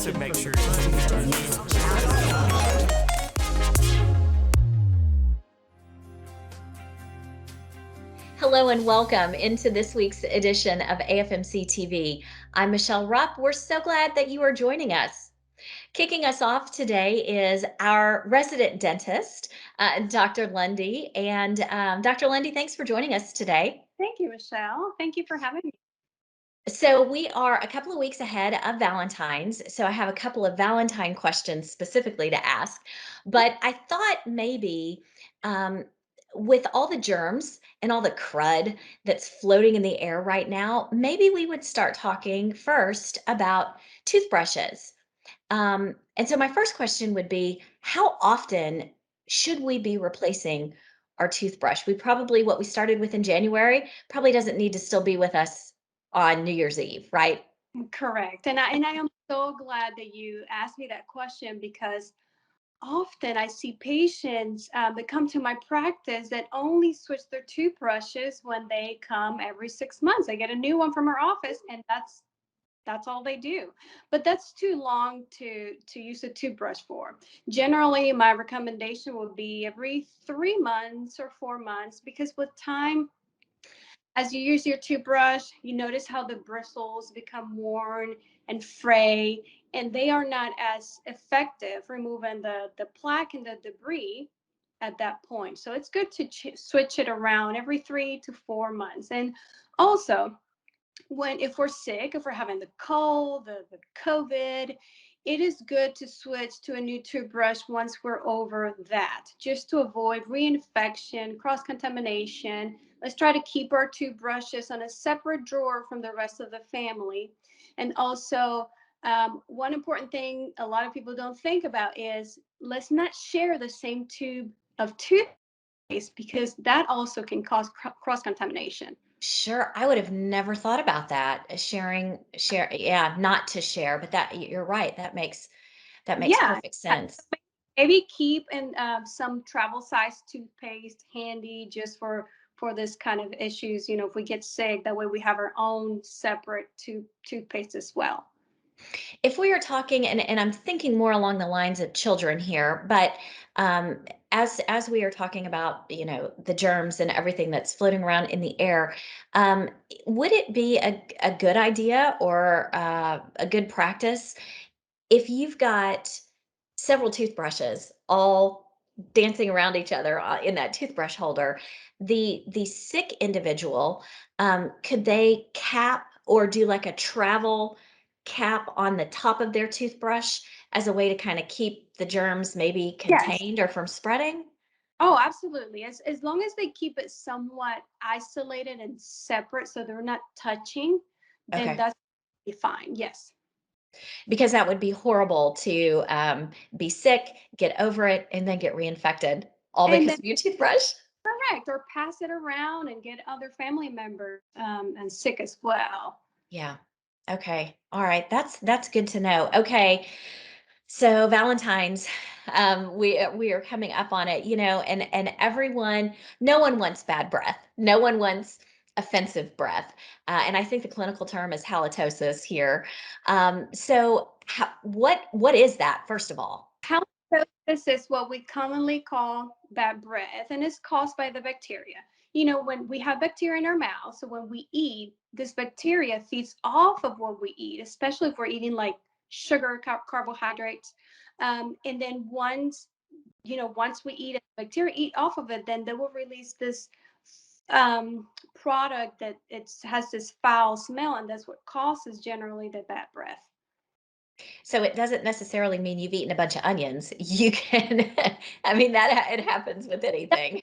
to make sure. Hello and welcome into this week's edition of AFMC TV. I'm Michelle Rupp. We're so glad that you are joining us. Kicking us off today is our resident dentist, Dr. Lundy. And Dr. Lundy, thanks for joining us today. Thank you, Michelle. Thank you for having me. So we are a couple of weeks ahead of Valentine's. So I have a couple of Valentine questions specifically to ask. But I thought maybe um, with all the germs and all the crud that's floating in the air right now, maybe we would start talking first about toothbrushes. And so my first question would be, how often should we be replacing our toothbrush? What we started with in January probably doesn't need to still be with us on New Year's Eve, right? Correct. And I am so glad that you asked me that question because often I see patients that come to my practice that only switch their toothbrushes when they come every 6 months. They get a new one from our office, and that's all they do. But that's too long to use a toothbrush for. Generally, my recommendation would be every 3 months or 4 months because with time, as you use your toothbrush, you notice how the bristles become worn and fray, and they are not as effective removing the plaque and the debris at that point. So it's good to switch it around every 3 to 4 months. And also, if we're sick, if we're having the cold, the COVID, it is good to switch to a new toothbrush once we're over that, just to avoid reinfection, cross contamination. Let's try to keep our toothbrushes on a separate drawer from the rest of the family. And also, one important thing a lot of people don't think about is let's not share the same tube of toothpaste because that also can cause cross contamination. Sure, I would have never thought about that. Yeah, not to share, but you're right. That makes Yeah, perfect sense. maybe keep some travel size toothpaste handy just for this kind of issues. If we get sick, that way we have our own separate toothpaste as well. If we are talking, and I'm thinking more along the lines of children here, but um, as we are talking about, the germs and everything that's floating around in the air, um, would it be a good idea or a good practice if you've got several toothbrushes all dancing around each other in that toothbrush holder, the sick individual, could they cap or do like a travel cap on the top of their toothbrush as a way to kind of keep the germs maybe Yes. contained or from spreading? Oh, absolutely. As long as they keep it somewhat isolated and separate so they're not touching, then Okay. that's fine. Yes. Because that would be horrible to be sick, get over it, and then get reinfected all And because then of your toothbrush. correct, or pass it around and get other family members and sick as well. Yeah. Okay. All right. That's good to know. Okay. So Valentine's, we are coming up on it, and everyone, no one wants bad breath. No one wants offensive breath. And I think the clinical term is halitosis here. So what is that, first of all? Halitosis is what we commonly call bad breath, and it's caused by the bacteria. When we have bacteria in our mouth, so when we eat, this bacteria feeds off of what we eat, especially if we're eating like sugar, carbohydrates. And then once we eat it, bacteria eat off of it, then they will release this product that it has this foul smell, and that's what causes generally the bad breath. So it doesn't necessarily mean you've eaten a bunch of onions. You can, I mean, it happens with anything.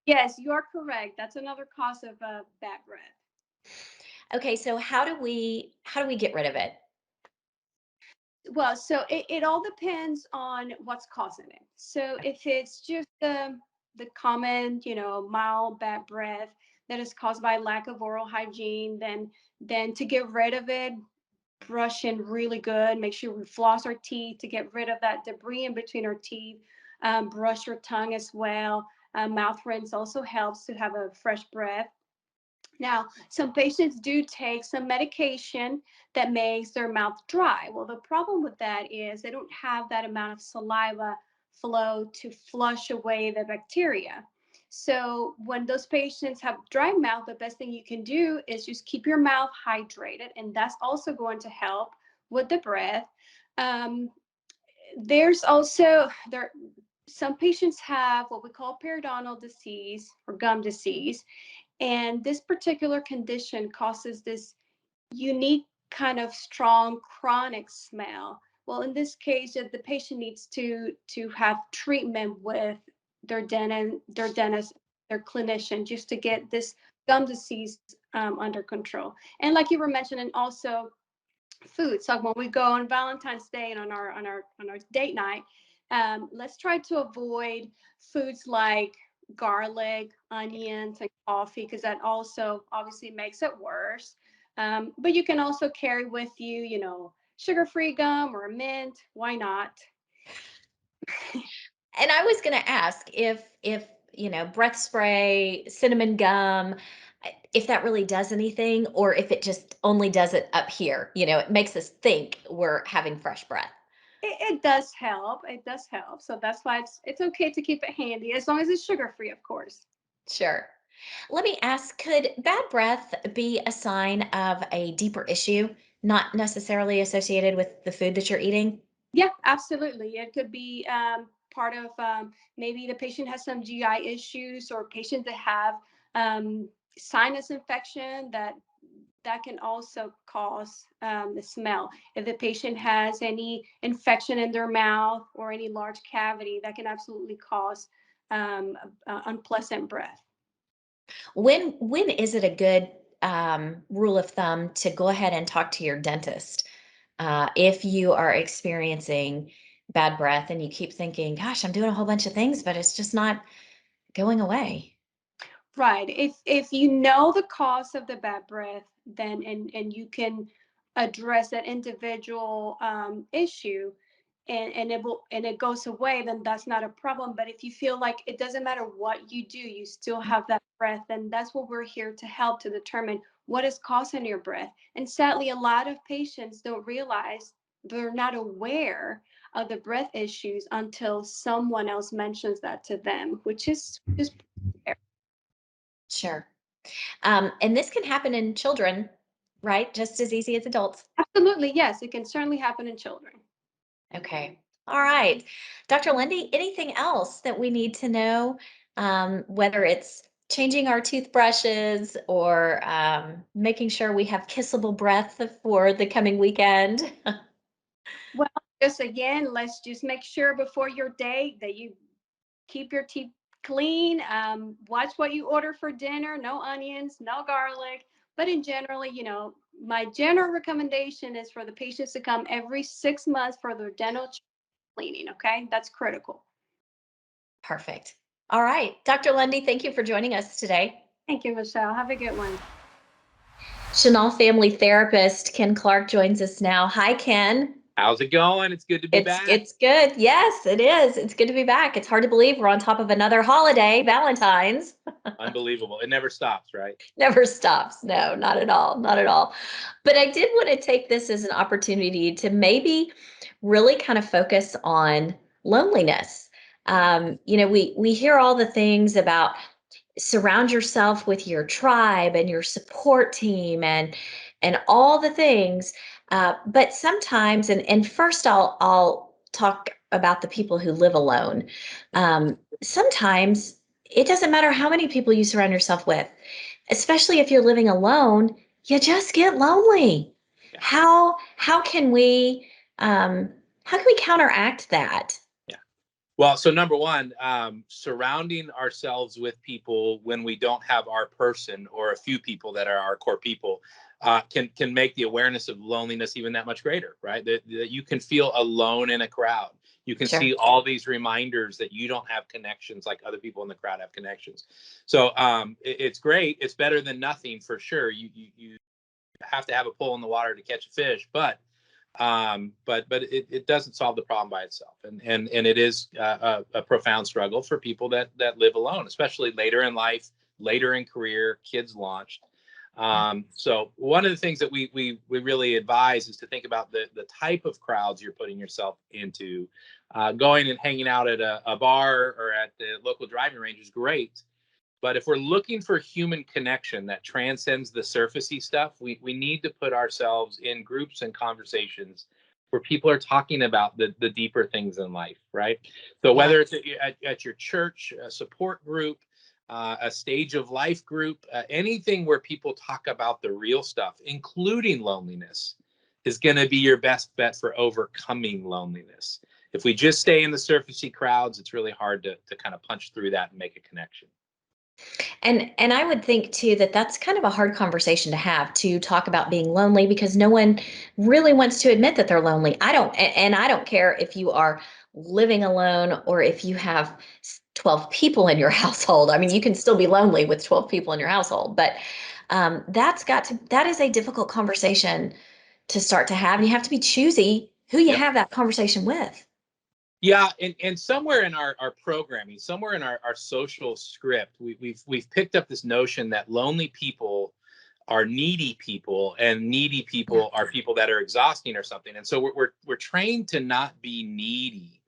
Yes, you are correct. That's another cause of bad breath. Okay, so how do we get rid of it? Well, so it all depends on what's causing it. So if it's just the common, mild bad breath that is caused by lack of oral hygiene, then to get rid of it, brush in really good. Make sure we floss our teeth to get rid of that debris in between our teeth. Brush your tongue as well. Mouth rinse also helps to have a fresh breath. Now, some patients do take some medication that makes their mouth dry. Well, the problem with that is they don't have that amount of saliva flow to flush away the bacteria. So, when those patients have dry mouth, the best thing you can do is just keep your mouth hydrated, and that's also going to help with the breath. Um, there's also there some patients have what we call periodontal disease or gum disease, and this particular condition causes this unique kind of strong chronic smell. Well, in this case, the patient needs to have treatment with their dentist, their clinician, just to get this gum disease under control. And like you were mentioning, also food. So when we go on Valentine's Day and on our date night, let's try to avoid foods like garlic, onions, and coffee, because that also obviously makes it worse. But you can also carry with you, sugar-free gum or mint. Why not? And I was going to ask if breath spray, cinnamon gum, if that really does anything, or if it just only does it up here. It makes us think we're having fresh breath. It does help. It does help. So that's why it's okay to keep it handy, as long as it's sugar-free, of course. Sure. Let me ask, could bad breath be a sign of a deeper issue, not necessarily associated with the food that you're eating? Yeah, absolutely. It could be part of maybe the patient has some GI issues, or patients that have sinus infection that can also cause the smell. If the patient has any infection in their mouth or any large cavity, that can absolutely cause unpleasant breath. When is it a good rule of thumb to go ahead and talk to your dentist if you are experiencing bad breath and you keep thinking, "Gosh, I'm doing a whole bunch of things, but it's just not going away." Right. If you know the cause of the bad breath, then and you can address that individual issue, and it goes away, then that's not a problem. But if you feel like it doesn't matter what you do, you still have that breath, then that's what we're here to help, to determine what is causing your breath. And sadly, a lot of patients don't realize, they're not aware of the breath issues until someone else mentions that to them, which is just. Sure. And this can happen in children, right? Just as easy as adults. Absolutely, yes, it can certainly happen in children. Okay. All right. Dr. Lundy, anything else that we need to know, whether it's changing our toothbrushes or making sure we have kissable breath for the coming weekend? Well, just again, let's just make sure before your date that you keep your teeth clean. Watch what you order for dinner. No onions, no garlic. But in generally, my general recommendation is for the patients to come every 6 months for their dental cleaning. Okay, that's critical. Perfect. All right. Dr. Lundy, thank you for joining us today. Thank you, Michelle. Have a good one. Chenal family therapist Ken Clark joins us now. Hi, Ken. How's it going? It's good to be back. It's good. Yes, it is. It's good to be back. It's hard to believe we're on top of another holiday, Valentine's. Unbelievable. It never stops, right? Never stops. No, not at all. Not at all. But I did want to take this as an opportunity to maybe really kind of focus on loneliness. We hear all the things about surround yourself with your tribe and your support team and all the things. But sometimes, and first I'll talk about the people who live alone. Sometimes it doesn't matter how many people you surround yourself with, especially if you're living alone, you just get lonely. Yeah. How can we counteract that? Yeah. Well, so number one, surrounding ourselves with people when we don't have our person or a few people that are our core people can make the awareness of loneliness even that much greater, right? That you can feel alone in a crowd. You can Sure. see all these reminders that you don't have connections like other people in the crowd have connections. So it's great. It's better than nothing for sure. You have to have a pole in the water to catch a fish, but it doesn't solve the problem by itself, and it is a profound struggle for people that live alone, especially later in life, later in career, kids launched. So one of the things that we really advise is to think about the type of crowds you're putting yourself into. Going and hanging out at a bar or at the local driving range is great. But if we're looking for human connection that transcends the surfacey stuff, we need to put ourselves in groups and conversations where people are talking about the deeper things in life, right? So whether it's at your church, a support group, a stage of life group, anything where people talk about the real stuff, including loneliness, is going to be your best bet for overcoming loneliness. If we just stay in the surfacey crowds, it's really hard to kind of punch through that and make a connection. And I would think too that that's kind of a hard conversation to have, to talk about being lonely, because no one really wants to admit that they're lonely. I don't care if you are living alone or if you have 12 people in your household. I mean, you can still be lonely with 12 people in your household, but that is a difficult conversation to start to have. And you have to be choosy who you have that conversation with. Yeah, and somewhere in our programming, somewhere in our social script, we've picked up this notion that lonely people are needy people, and needy people are people that are exhausting or something. And so we're trained to not be needy,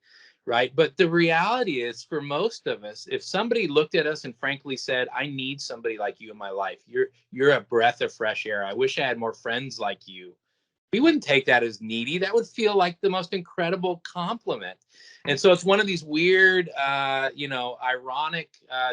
right? But the reality is, for most of us, if somebody looked at us and frankly said, "I need somebody like you in my life. You're a breath of fresh air. I wish I had more friends like you," we wouldn't take that as needy. That would feel like the most incredible compliment. And so it's one of these weird, ironic,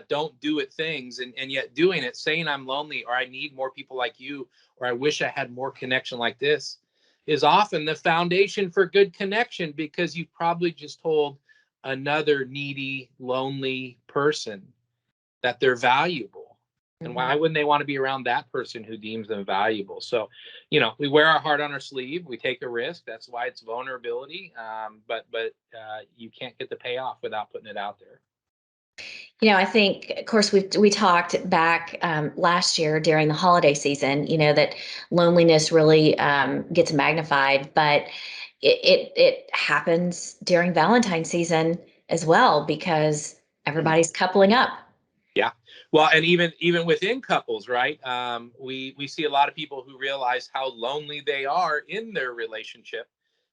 don't do it things, and yet doing it, saying I'm lonely, or I need more people like you, or I wish I had more connection like this, is often the foundation for good connection, because you've probably just told another needy, lonely person that they're valuable. And why wouldn't they want to be around that person who deems them valuable? So, we wear our heart on our sleeve. We take a risk. That's why it's vulnerability. But you can't get the payoff without putting it out there. I think, of course, we talked back last year during the holiday season, that loneliness really gets magnified, but it happens during Valentine's season as well, because everybody's coupling up. Yeah. Well, and even within couples, right? We see a lot of people who realize how lonely they are in their relationship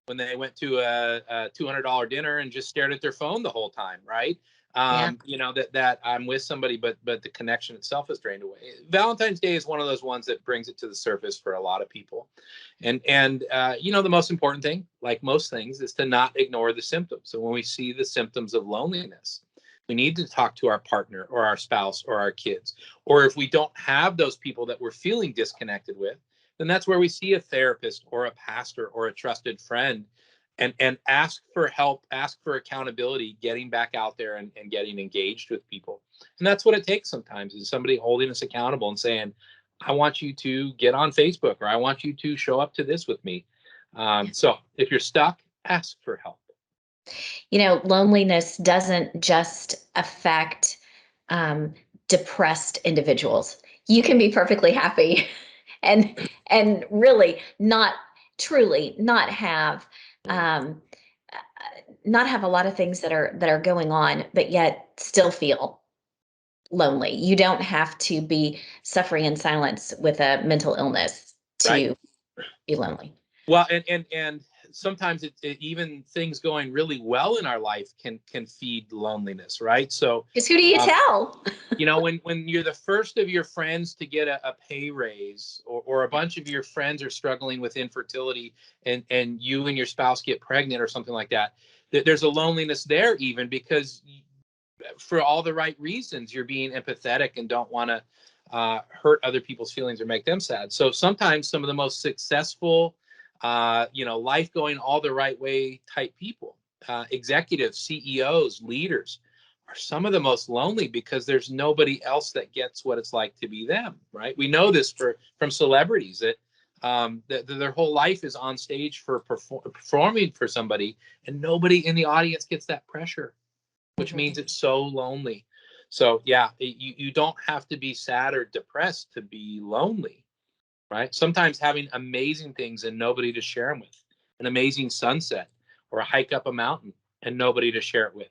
when they went to a $200 dinner and just stared at their phone the whole time, right? That I'm with somebody, but the connection itself is drained away. Valentine's Day is one of those ones that brings it to the surface for a lot of people. And the most important thing, like most things, is to not ignore the symptoms. So when we see the symptoms of loneliness, we need to talk to our partner or our spouse or our kids. Or if we don't have those people that we're feeling disconnected with, then that's where we see a therapist or a pastor or a trusted friend, and ask for help, ask for accountability, getting back out there and getting engaged with people. And that's what it takes sometimes, is somebody holding us accountable and saying, I want you to get on Facebook, or I want you to show up to this with me. So if you're stuck, ask for help. Loneliness doesn't just affect depressed individuals. You can be perfectly happy and really truly not have a lot of things that are going on, but yet still feel lonely. You don't have to be suffering in silence with a mental illness to be lonely. Well, and sometimes even things going really well in our life can feed loneliness, right? So, because who do you tell? when you're the first of your friends to get a pay raise, or a bunch of your friends are struggling with infertility, and you and your spouse get pregnant or something like that, there's a loneliness there, even because for all the right reasons, you're being empathetic and don't want to hurt other people's feelings or make them sad. So sometimes some of the most successful, life going all the right way type people, executives, CEOs, leaders, are some of the most lonely, because there's nobody else that gets what it's like to be them, right? We know this from celebrities, that their whole life is on stage for performing for somebody, and nobody in the audience gets that pressure, which means it's so lonely. So you don't have to be sad or depressed to be lonely, right? Sometimes having amazing things and nobody to share them with, an amazing sunset or a hike up a mountain and nobody to share it with,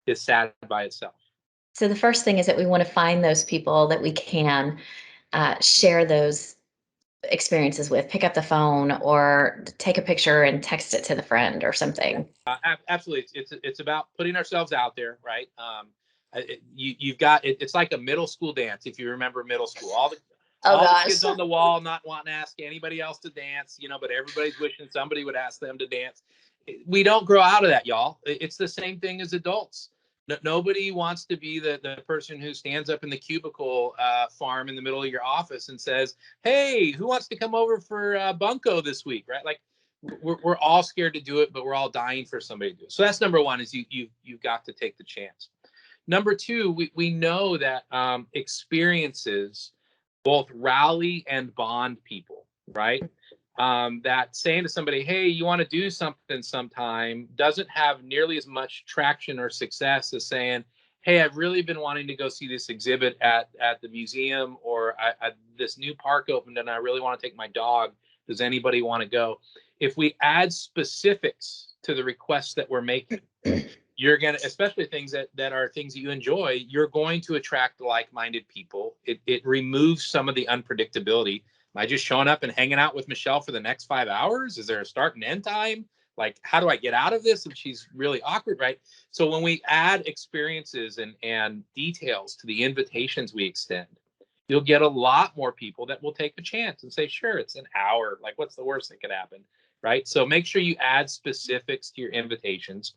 is sad by itself. So the first thing is that we want to find those people that we can share those experiences with? Pick up the phone or take a picture and text it to the friend or something. Absolutely. It's about putting ourselves out there, right? You've got it's like a middle school dance. If you remember middle school, all the kids on the wall not wanting to ask anybody else to dance, but everybody's wishing somebody would ask them to dance. We don't grow out of that, y'all. It's the same thing as adults. Nobody wants to be the person who stands up in the cubicle farm in the middle of your office and says, "Hey, who wants to come over for bunco this week?" Right? Like we're all scared to do it, but we're all dying for somebody to do it. So that's number one: is you've got to take the chance. Number two, we know that experiences both rally and bond people, right? That saying to somebody, "Hey, you want to do something sometime," doesn't have nearly as much traction or success as saying, "Hey, I've really been wanting to go see this exhibit at the museum, or this new park opened and I really want to take my dog. Does anybody want to go?" If we add specifics to the requests that we're making, you're going to, especially things that are things that you enjoy, you're going to attract like-minded people. It removes some of the unpredictability. Am I just showing up and hanging out with Michelle for the next 5 hours? Is there a start and end time? Like, how do I get out of this if she's really awkward, right? So when we add experiences and details to the invitations we extend, you'll get a lot more people that will take a chance and say, "Sure, it's an hour. Like, what's the worst that could happen?" Right? So make sure you add specifics to your invitations,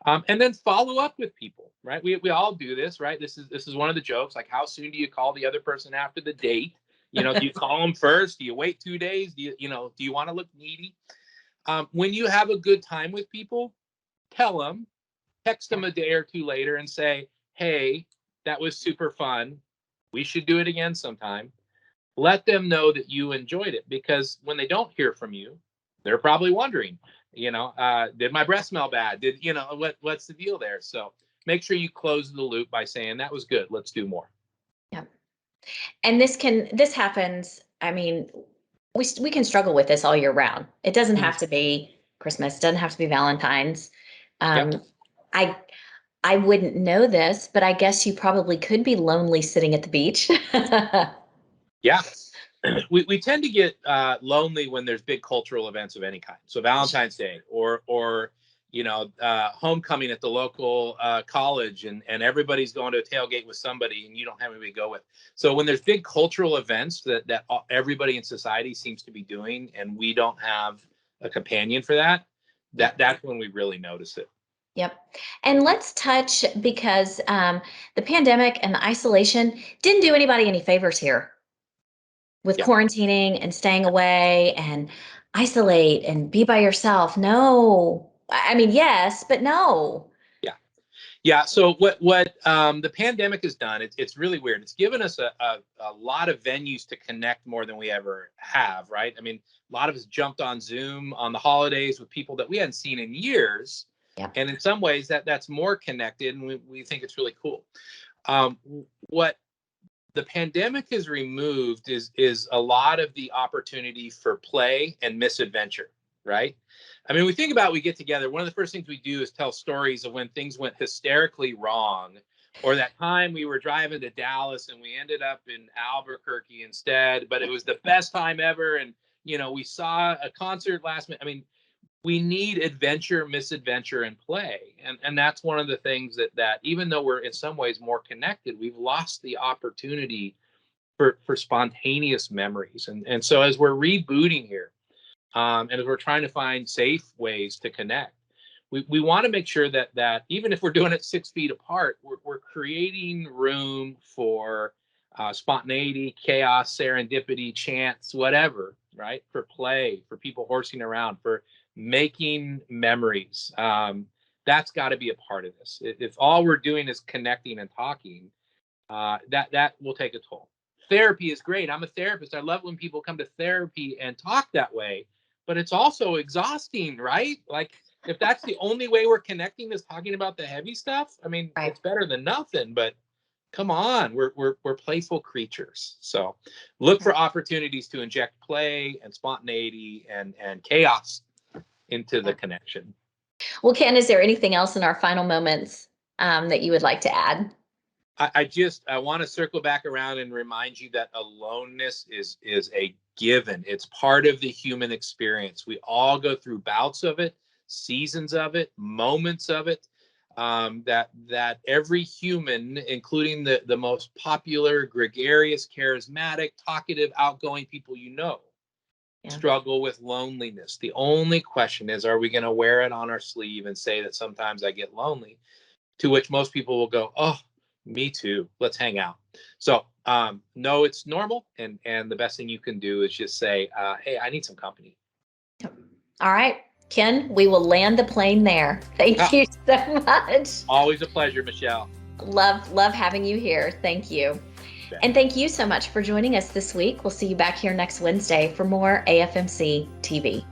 and then follow up with people. Right? We all do this, right? This is one of the jokes. Like, how soon do you call the other person after the date? Do you call them first? Do you wait 2 days? Do you want to look needy? When you have a good time with people, tell them, text them a day or two later and say, "Hey, that was super fun. We should do it again sometime." Let them know that you enjoyed it, because when they don't hear from you, they're probably wondering, did my breath smell bad? What's the deal there? So make sure you close the loop by saying, "That was good. Let's do more." Yeah. And this happens. I mean, we can struggle with this all year round. It doesn't have to be Christmas, doesn't have to be Valentine's. Yep. I wouldn't know this, but I guess you probably could be lonely sitting at the beach. Yeah. We tend to get lonely when there's big cultural events of any kind. So Valentine's Day or homecoming at the local college, and everybody's going to a tailgate with somebody and you don't have anybody to go with. So when there's big cultural events that everybody in society seems to be doing and we don't have a companion for that's when we really notice it. Yep. And let's touch, because the pandemic and the isolation didn't do anybody any favors here with quarantining and staying away and isolate and be by yourself. No, I mean, yes, but no. Yeah. So what the pandemic has done, it's really weird. It's given us a lot of venues to connect more than we ever have, right? I mean, a lot of us jumped on Zoom on the holidays with people that we hadn't seen in years. Yeah. And in some ways that's more connected, and we think it's really cool. What the pandemic has removed is a lot of the opportunity for play and misadventure, right? I mean, we think about, we get together, one of the first things we do is tell stories of when things went hysterically wrong, or that time we were driving to Dallas and we ended up in Albuquerque instead, but it was the best time ever. And, we saw a concert last minute. I mean, we need adventure, misadventure, and play. And that's one of the things that even though we're in some ways more connected, we've lost the opportunity for spontaneous memories. And so as we're rebooting here, and as we're trying to find safe ways to connect, we want to make sure that even if we're doing it 6 feet apart, we're creating room for spontaneity, chaos, serendipity, chance, whatever, right? For play, for people horsing around, for making memories. That's got to be a part of this. If all we're doing is connecting and talking, that will take a toll. Therapy is great. I'm a therapist. I love when people come to therapy and talk that way, but it's also exhausting, right? Like, if that's the only way we're connecting is talking about the heavy stuff, I mean, It's better than nothing, but come on, we're playful creatures. So look for opportunities to inject play and spontaneity and chaos into the connection. Well, Ken, is there anything else in our final moments that you would like to add? I want to circle back around and remind you that aloneness is a given. It's part of the human experience. We all go through bouts of it, seasons of it, moments of it. That every human, including the most popular, gregarious, charismatic, talkative, outgoing people struggle with loneliness. The only question is, are we going to wear it on our sleeve and say that sometimes I get lonely? To which most people will go, oh, me too. Let's hang out. So no, it's normal. And the best thing you can do is just say, hey, I need some company. All right, Ken, we will land the plane there. Thank you so much. Always a pleasure, Michelle. Love having you here. Thank you. Okay. And thank you so much for joining us this week. We'll see you back here next Wednesday for more AFMC TV.